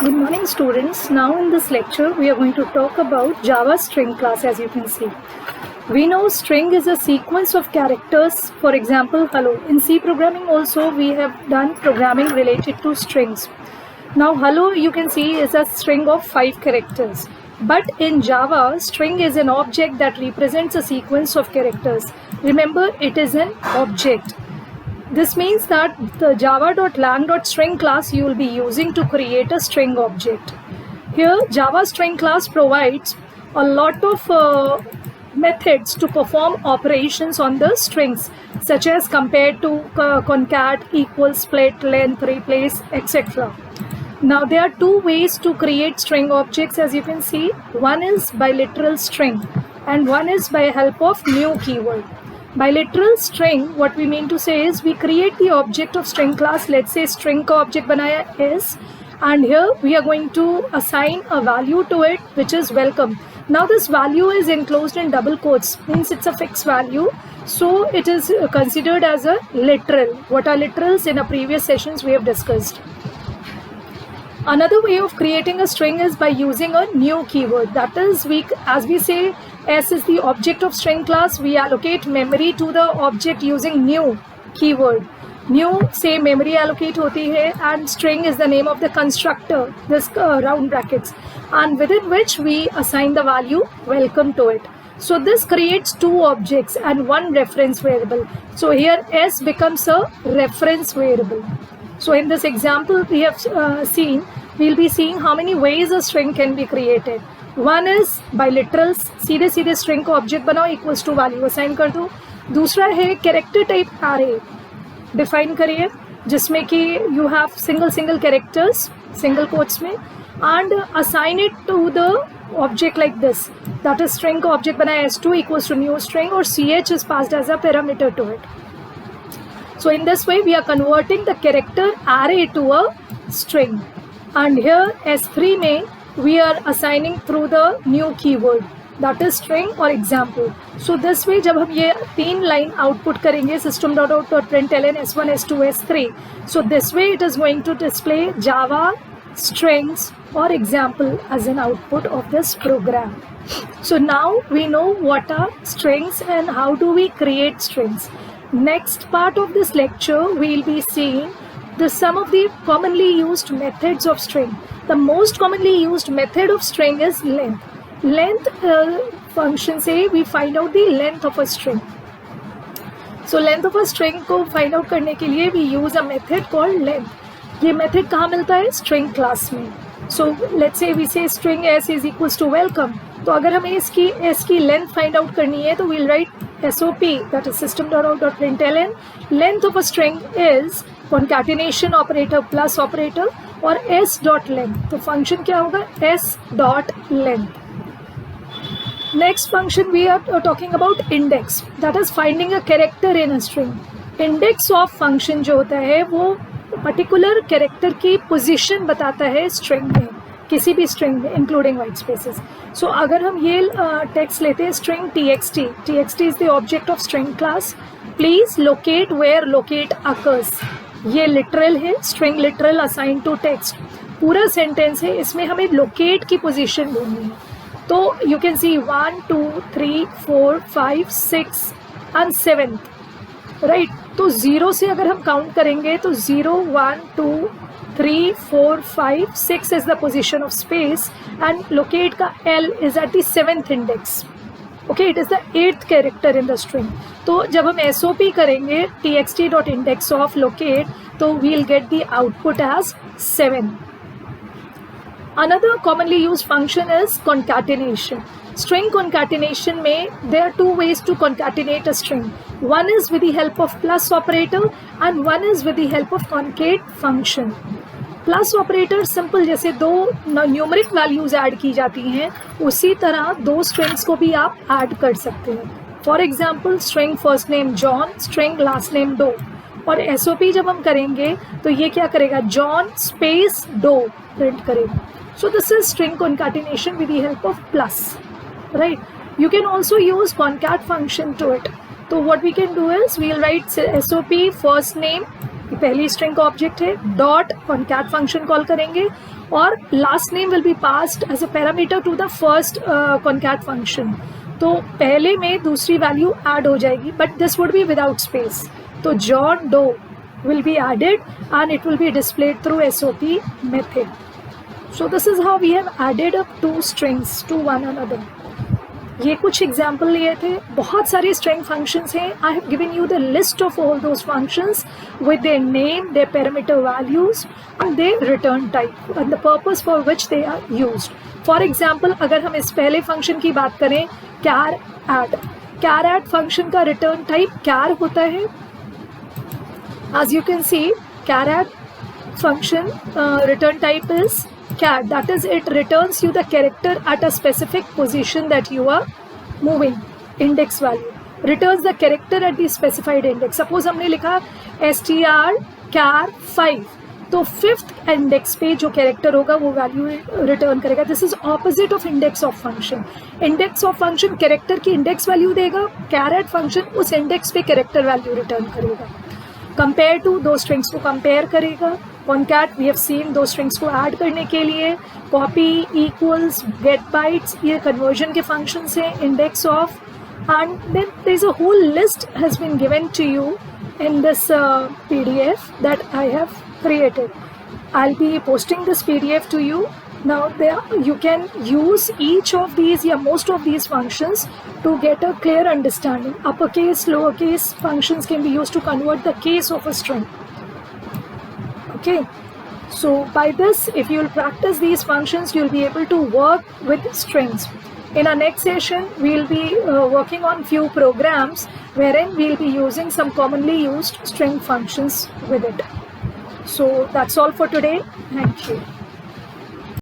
Good morning, students. Now in this lecture we are going to talk about Java string class. As you can see, we know string is a sequence of characters. For example, hello. In C programming also we have done programming related to strings. Now hello, you can see, is a string of 5 characters. But in Java, string is an object that represents a sequence of characters. Remember, it is an object. This means that the java.lang.string class you will be using to create a string object. Here, Java string class provides a lot of methods to perform operations on the strings, such as compare to, concat, equal, split, length, replace, etc. Now, there are two ways to create string objects, as you can see. One is by literal string and one is by help of new keyword. By literal string, what we mean to say is we create the object of string class. Let's say string का object बनाया is, and here we are going to assign a value to it, which is welcome. Now this value is enclosed in double quotes, means it's a fixed value, so it is considered as a literal. What are literals? In our previous sessions we have discussed. Another way of creating a string is by using a new keyword. That is, as we say, S is the object of string class, we allocate memory to the object using new keyword. New say memory allocate hoti hai, and string is the name of the constructor, this round brackets, and within which we assign the value welcome to it. So this creates two objects and one reference variable. So here S becomes a reference variable. So in this example we have we'll be seeing how many ways a string can be created. One is by literals, सीधे सीधे string को object बनाओ, equals to value assign कर दो. दूसरा है character type array define करिए, जिसमें कि you have single characters single quotes में, and assign it to the object like this. That is string को object बनाया s2 equals to new string, or ch is passed as a parameter to it. So in this way we are converting the character array to a string, and here s3 में we are assigning through the new keyword, that is string or example. So this way जब हम ये 3 line output करेंगे system.out.println s1 s2 s3, so this way it is going to display Java strings or example as an output of this program. So now we know what are strings and how do we create strings. Next part of this lecture we will be seeing some of the commonly used methods of string. The most commonly used method of string is length. Length function से we find out the length of a string. So length of a string को find out करने के लिए we use a method called length. ये method कहाँ मिलता है? String class में. So let's say we say string s is equals to welcome. तो अगर हमें इसकी s की length find out करनी है तो we'll write SOP, that is system.out.println. Length of a string is concatenation operator plus operator और s dot length. तो function क्या होगा? s dot length. Next function we are talking about index, that is finding a character in a string. Index of function जो होता है वो particular character की position बताता है string में, किसी भी string में including white spaces. So अगर हम ये text लेते हैं string txt, txt is the object of string class. Please locate where locate occurs. ये literal है, string literal assigned to text. पूरा sentence है, इसमें हमें locate की position ढूंढनी है. तो you can see 1 2 3 4 5 6 and 7th, right? तो 0 से अगर हम count करेंगे तो 0 1 2 3 4 5 6 is the position of space, and locate का L is at the 7th index. Okay, it is the 8th character in the string. तो जब हम SOP करेंगे txt.index of locate, तो we'll get the output as 7. Another commonly used function is concatenation. String concatenation में there are two ways to concatenate a string. One is with the help of plus operator and one is with the help of concate function. Plus operator simple, जैसे दो numeric values add की जाती हैं उसी तरह दो strings को भी आप ऐड कर सकते हैं. For example string first name John, string last name Doe, और SOP जब हम करेंगे तो ये क्या करेगा? जॉन स्पेस डो प्रिंट करेगा. So this is string concatenation with the help of plus, right? You can also use concat function to it. So what we can do is we'll write SOP first name पहली string का object है, dot concat function call करेंगे और last name will be passed as a parameter to the first concat function. तो पहले में दूसरी value add हो जाएगी, but this would be without space. तो John Doe will be added and it will be displayed through SOP method. So this is how we have added up two strings to one another. ये कुछ example लिए थे, बहुत सारे string functions हैं. I have given you the list of all those functions with their name, their parameter values and their return type and the purpose for which they are used. For example अगर हम इस पहले function की बात करें, char add function का return type char होता है. As you can see, char add function return type is char. That is, it returns you the character at a specific position that you are moving. Index value returns the character at the specified index. Suppose हमने लिखा str char 5, तो fifth index पे जो character होगा वो value return करेगा. This is opposite of index of function. Index of function character की index value देगा, char add फंक्शन उस इंडेक्स पे कैरेक्टर वैल्यू रिटर्न करेगा. कंपेयर टू दो स्ट्रिंग्स को कंपेयर करेगा. कॉनकैट वी हैव सीन दो स्ट्रिंग्स को ऐड करने के लिए. कॉपी, इक्वल्स, गेट बाइट्स, ये कन्वर्जन के फंक्शंस हैं. Index of, and then there is a whole list has been given to you in this PDF that I have created. I'll be posting this PDF to you. Now you can use each of these or most of these functions to get a clear understanding. Uppercase, lowercase functions can be used to convert the case of a string. Okay. So by this, if you will practice these functions, you'll be able to work with strings. In our next session, we'll be working on few programs wherein we'll be using some commonly used string functions with it. So that's all for today. Thank you.